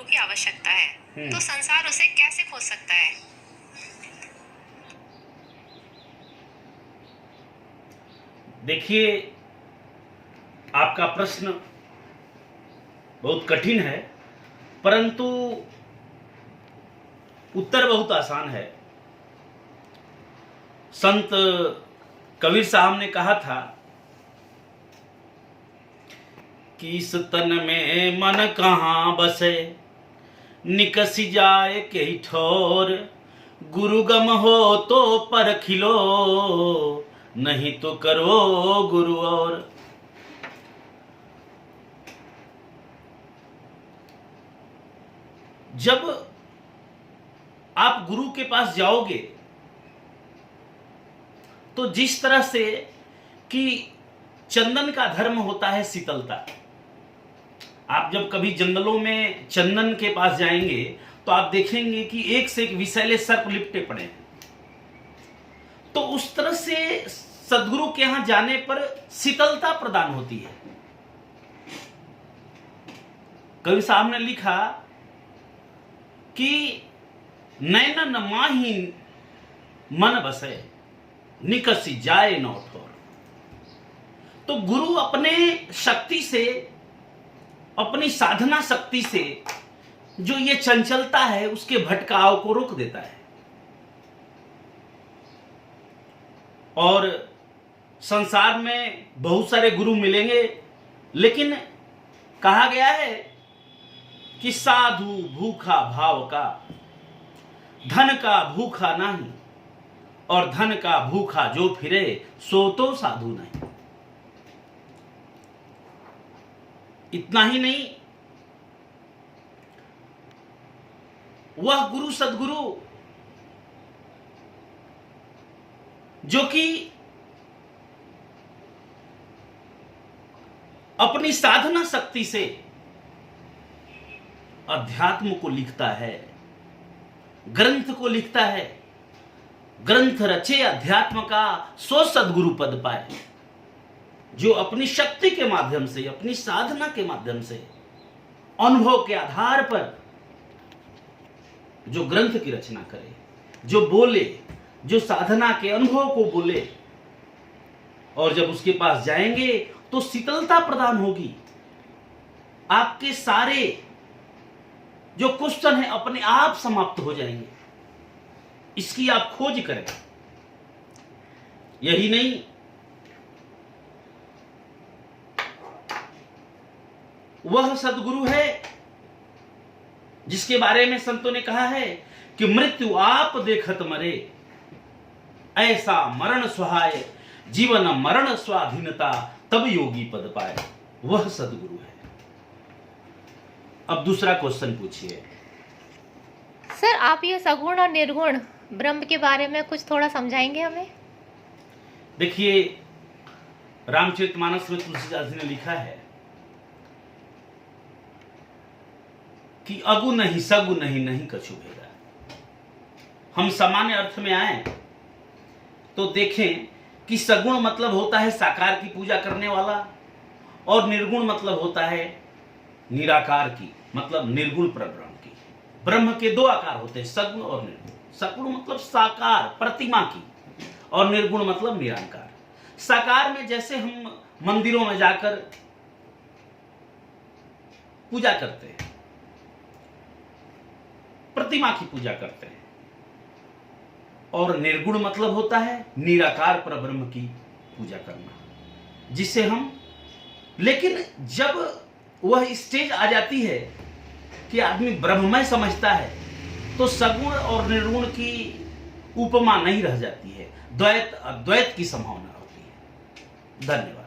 गुरु की आवश्यकता है, तो संसार उसे कैसे खोज सकता है? देखिए, आपका प्रश्न बहुत कठिन है, परंतु उत्तर बहुत आसान है। संत कबीर साहब ने कहा था कि इस तन में मन कहाँ बसे, निकसी जाए के ठोर, गुरु गम हो तो परखिलो, नहीं तो करो गुरु और। जब आप गुरु के पास जाओगे तो जिस तरह से कि चंदन का धर्म होता है शीतलता, आप जब कभी जंगलों में चंदन के पास जाएंगे तो आप देखेंगे कि एक से एक विषैले सर्प लिपटे पड़े हैं। तो उस तरह से सदगुरु के यहां जाने पर शीतलता प्रदान होती है। कबीर साहब ने लिखा कि नैनन माही मन बसे, निकसी जाए न ठोर। तो गुरु अपने शक्ति से, अपनी साधना शक्ति से जो ये चंचलता है उसके भटकाव को रोक देता है। और संसार में बहुत सारे गुरु मिलेंगे, लेकिन कहा गया है कि साधु भूखा भाव का, धन का भूखा नहीं, और धन का भूखा जो फिरे सो तो साधु नहीं। इतना ही नहीं, वह गुरु सदगुरु जो कि अपनी साधना शक्ति से अध्यात्म को लिखता है, ग्रंथ को लिखता है, ग्रंथ रचे अध्यात्म का सो सदगुरु पद पाए, जो अपनी शक्ति के माध्यम से, अपनी साधना के माध्यम से, अनुभव के आधार पर जो ग्रंथ की रचना करे, जो बोले, जो साधना के अनुभव को बोले, और जब उसके पास जाएंगे तो शीतलता प्रदान होगी। आपके सारे जो क्वेश्चन है अपने आप समाप्त हो जाएंगे। इसकी आप खोज करें। यही नहीं, वह सदगुरु है जिसके बारे में संतों ने कहा है कि मृत्यु आप देखत मरे, ऐसा मरण सुहाय, जीवन मरण स्वाधीनता, तब योगी पद पाए। वह सदगुरु है। अब दूसरा क्वेश्चन पूछिए। सर, आप ये सगुण और निर्गुण ब्रह्म के बारे में कुछ थोड़ा समझाएंगे हमें? देखिए, रामचरितमानस में तुलसीदास जी ने लिखा है कि अगु नहीं सगु नहीं, नहीं कछु भेदा। हम सामान्य अर्थ में आए तो देखें कि सगुण मतलब होता है साकार की पूजा करने वाला, और निर्गुण मतलब होता है निराकार की, मतलब निर्गुण परब्रह्म की। ब्रह्म के दो आकार होते हैं, सगुण और निर्गुण। सगुण मतलब साकार प्रतिमा की, और निर्गुण मतलब निराकार। साकार में जैसे हम मंदिरों में जाकर पूजा करते हैं, प्रतिमा की पूजा करते हैं, और निर्गुण मतलब होता है निराकार परब्रह्म की पूजा करना, जिसे हम, लेकिन जब वह स्टेज आ जाती है कि आदमी ब्रह्ममय समझता है तो सगुण और निर्गुण की उपमा नहीं रह जाती है, द्वैत अद्वैत की संभावना होती है। धन्यवाद।